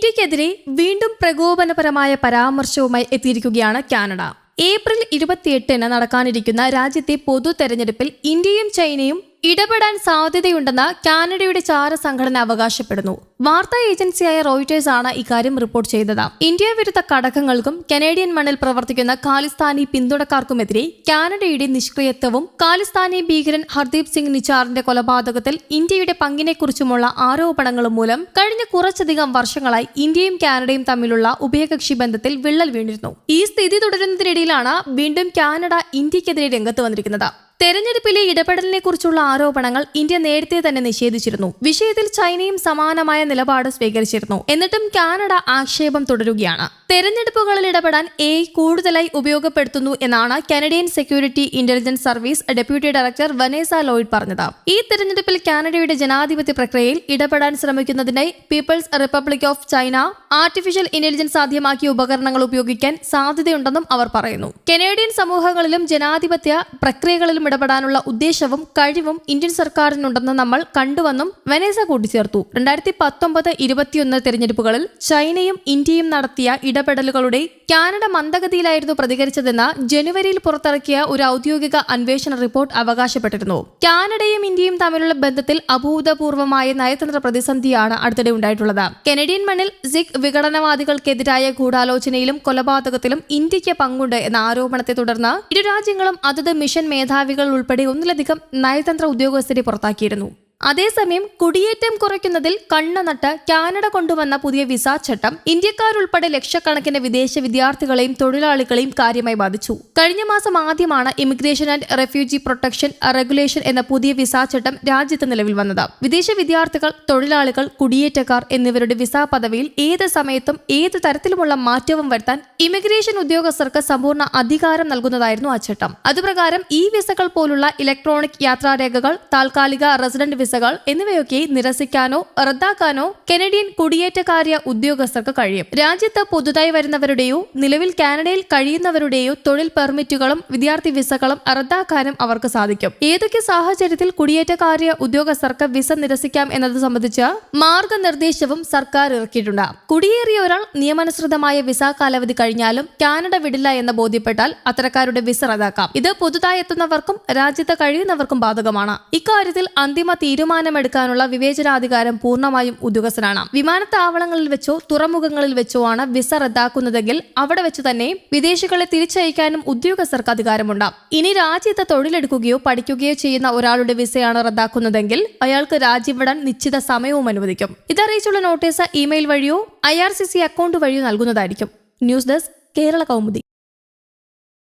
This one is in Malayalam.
ഇന്ത്യക്കെതിരെ വീണ്ടും പ്രകോപനപരമായ പരാമർശവുമായി എത്തിയിരിക്കുകയാണ് കാനഡ. ഏപ്രിൽ 28-ന് നടക്കാനിരിക്കുന്ന രാജ്യത്തെ പൊതു തെരഞ്ഞെടുപ്പിൽ ഇന്ത്യയും ചൈനയും ഇടപെടാൻ സാധ്യതയുണ്ടെന്ന് കാനഡയുടെ ചാരസംഘടന അവകാശപ്പെടുന്നു. വാർത്താ ഏജൻസിയായ റോയിറ്റേഴ്സ് ആണ് ഇക്കാര്യം റിപ്പോർട്ട് ചെയ്തത്. ഇന്ത്യ വിരുദ്ധ ഘടകങ്ങൾക്കും കനേഡിയൻ മണ്ണിൽ പ്രവർത്തിക്കുന്ന ഖാലിസ്ഥാനി പിന്തുണക്കാർക്കുമെതിരെ കാനഡയുടെ നിഷ്ക്രിയത്വവും ഖാലിസ്ഥാനി ഭീകരൻ ഹർദീപ് സിംഗ് നിച്ചാറിന്റെ കൊലപാതകത്തിൽ ഇന്ത്യയുടെ പങ്കിനെക്കുറിച്ചുമുള്ള ആരോപണങ്ങളും മൂലം കഴിഞ്ഞ കുറച്ചധികം വർഷങ്ങളായി ഇന്ത്യയും കാനഡയും തമ്മിലുള്ള ഉഭയകക്ഷി ബന്ധത്തിൽ വിള്ളൽ വീണിരുന്നു. ഈ സ്ഥിതി തുടരുന്നതിനിടയിലാണ് വീണ്ടും കാനഡ ഇന്ത്യക്കെതിരെ രംഗത്ത് വന്നിരിക്കുന്നത്. തെരഞ്ഞെടുപ്പിലെ ഇടപെടലിനെ കുറിച്ചുള്ള ആരോപണങ്ങൾ ഇന്ത്യ നേരത്തെ തന്നെ നിഷേധിച്ചിരുന്നു. വിഷയത്തിൽ ചൈനയും സമാനമായ നിലപാട് സ്വീകരിച്ചിരുന്നു. എന്നിട്ടും കാനഡ ആക്ഷേപം തുടരുകയാണ്. തെരഞ്ഞെടുപ്പുകളിൽ ഇടപെടാൻ AI കൂടുതലായി ഉപയോഗപ്പെടുത്തുന്നു എന്നാണ് Canadian security intelligence service deputy director Vanessa Lloyd പറഞ്ഞത്. ഈ തെരഞ്ഞെടുപ്പിൽ കാനഡയുടെ ജനാധിപത്യ പ്രക്രിയയിൽ ഇടപെടാൻ ശ്രമിക്കുന്നതിനായി People's Republic of China artificial intelligence സാധ്യമാക്കിയ ഉപകരണങ്ങൾ ഉപയോഗിക്കാൻ സാധ്യതയുണ്ടെന്നും അവർ പറയുന്നു. കനേഡിയൻ സമൂഹങ്ങളിലും ജനാധിപത്യ പ്രക്രിയകളിലും ഇടപെടാനുള്ള ഉദ്ദേശവും കഴിവും ഇന്ത്യൻ സർക്കാരിനുണ്ടെന്ന് നമ്മൾ കണ്ടുവെന്നും വനേസ കൂട്ടിച്ചേർത്തു. 2019-21 തെരഞ്ഞെടുപ്പുകളിൽ ചൈനയും ഇന്ത്യയും നടത്തിയ ഇടപെടലുകളുടെ കാനഡ മന്ദഗതിയിലായിരുന്നു പ്രതികരിച്ചതെന്ന് ജനുവരിയിൽ പുറത്തിറക്കിയ ഒരു ഔദ്യോഗിക അന്വേഷണ റിപ്പോർട്ട് അവകാശപ്പെട്ടിരുന്നു. കാനഡയും ഇന്ത്യയും തമ്മിലുള്ള ബന്ധത്തിൽ അഭൂതപൂർവമായ നയതന്ത്ര പ്രതിസന്ധിയാണ് അടുത്തിടെ ഉണ്ടായിട്ടുള്ളത്. കനഡിയൻ മണ്ണിൽ സിഖ് വിഘടനവാദികൾക്കെതിരായ ഗൂഢാലോചനയിലും കൊലപാതകത്തിലും ഇന്ത്യക്ക് പങ്കുണ്ട് എന്ന ആരോപണത്തെ തുടർന്ന് ഇരു രാജ്യങ്ങളും അതത് മിഷൻ മേധാവികൾ ഉൾപ്പെടെ ഒന്നിലധികം നയതന്ത്ര ഉദ്യോഗസ്ഥരെ പുറത്താക്കിയിരുന്നു. അതേസമയം കുടിയേറ്റം കുറയ്ക്കുന്നതിൽ കണ്ണനട്ട് കാനഡ കൊണ്ടുവന്ന പുതിയ വിസ ചട്ടം ഇന്ത്യക്കാരുൾപ്പെടെ ലക്ഷക്കണക്കിന് വിദേശ വിദ്യാർത്ഥികളെയും തൊഴിലാളികളെയും കാര്യമായി ബാധിച്ചു. കഴിഞ്ഞ മാസം ആദ്യമാണ് immigration and refugee protection regulation എന്ന പുതിയ വിസ ചട്ടം രാജ്യത്ത് നിലവിൽ വന്നത്. വിദേശ വിദ്യാർത്ഥികൾ, തൊഴിലാളികൾ, കുടിയേറ്റക്കാർ എന്നിവരുടെ വിസ പദവിയിൽ ഏത് സമയത്തും ഏത് തരത്തിലുമുള്ള മാറ്റവും വരുത്താൻ ഇമിഗ്രേഷൻ ഉദ്യോഗസ്ഥർക്ക് സമ്പൂർണ്ണ അധികാരം നൽകുന്നതായിരുന്നു ആ ചട്ടം. അതുപ്രകാരം ഈ വിസകൾ പോലുള്ള ഇലക്ട്രോണിക് യാത്രാരേഖകൾ, താൽക്കാലിക റെസിഡന്റ് വിസകൾ എന്നിവയൊക്കെ നിരസിക്കാനോ റദ്ദാക്കാനോ കനഡിയൻ കുടിയേറ്റക്കാര്യ ഉദ്യോഗസ്ഥർക്ക് കഴിയും. രാജ്യത്ത് പുതുതായി വരുന്നവരുടെയോ നിലവിൽ കാനഡയിൽ കഴിയുന്നവരുടെയോ തൊഴിൽ പെർമിറ്റുകളും വിദ്യാർത്ഥി വിസകളും റദ്ദാക്കാനും അവർക്ക് സാധിക്കും. ഏതൊക്കെ സാഹചര്യത്തിൽ കുടിയേറ്റക്കാര്യ ഉദ്യോഗസ്ഥർക്ക് വിസ നിരസിക്കാം എന്നത് സംബന്ധിച്ച് മാർഗനിർദ്ദേശവും സർക്കാർ ഇറക്കിയിട്ടുണ്ട്. കുടിയേറിയ ഒരാൾ നിയമാനുസൃതമായ വിസ കാലാവധി കഴിഞ്ഞാലും കാനഡ വിടില്ല എന്ന് ബോധ്യപ്പെട്ടാൽ അത്തരക്കാരുടെ വിസ റദ്ദാക്കാം. ഇത് പുതുതായി എത്തുന്നവർക്കും രാജ്യത്ത് കഴിയുന്നവർക്കും ബാധകമാണ്. ഇക്കാര്യത്തിൽ അന്തിമ തീരുമാനമെടുക്കാനുള്ള വിവേചനാധികാരം പൂർണ്ണമായും ഉദ്യോഗസ്ഥനാണ്. വിമാനത്താവളങ്ങളിൽ വെച്ചോ തുറമുഖങ്ങളിൽ വെച്ചോ ആണ് വിസ റദ്ദാക്കുന്നതെങ്കിൽ അവിടെ വെച്ച് തന്നെ വിദേശികളെ തിരിച്ചയക്കാനും ഉദ്യോഗസ്ഥർക്ക് അധികാരമുണ്ട്. ഇനി രാജ്യത്ത് തൊഴിലെടുക്കുകയോ പഠിക്കുകയോ ചെയ്യുന്ന ഒരാളുടെ വിസയാണ് റദ്ദാക്കുന്നതെങ്കിൽ അയാൾക്ക് രാജ്യം വിടാൻ നിശ്ചിത സമയവും അനുവദിക്കും. ഇതറിയിച്ചുള്ള നോട്ടീസ് ഇമെയിൽ വഴിയോ IRCC അക്കൗണ്ട് വഴിയോ നൽകുന്നതായിരിക്കും. News desk, Kerala Kaumudi.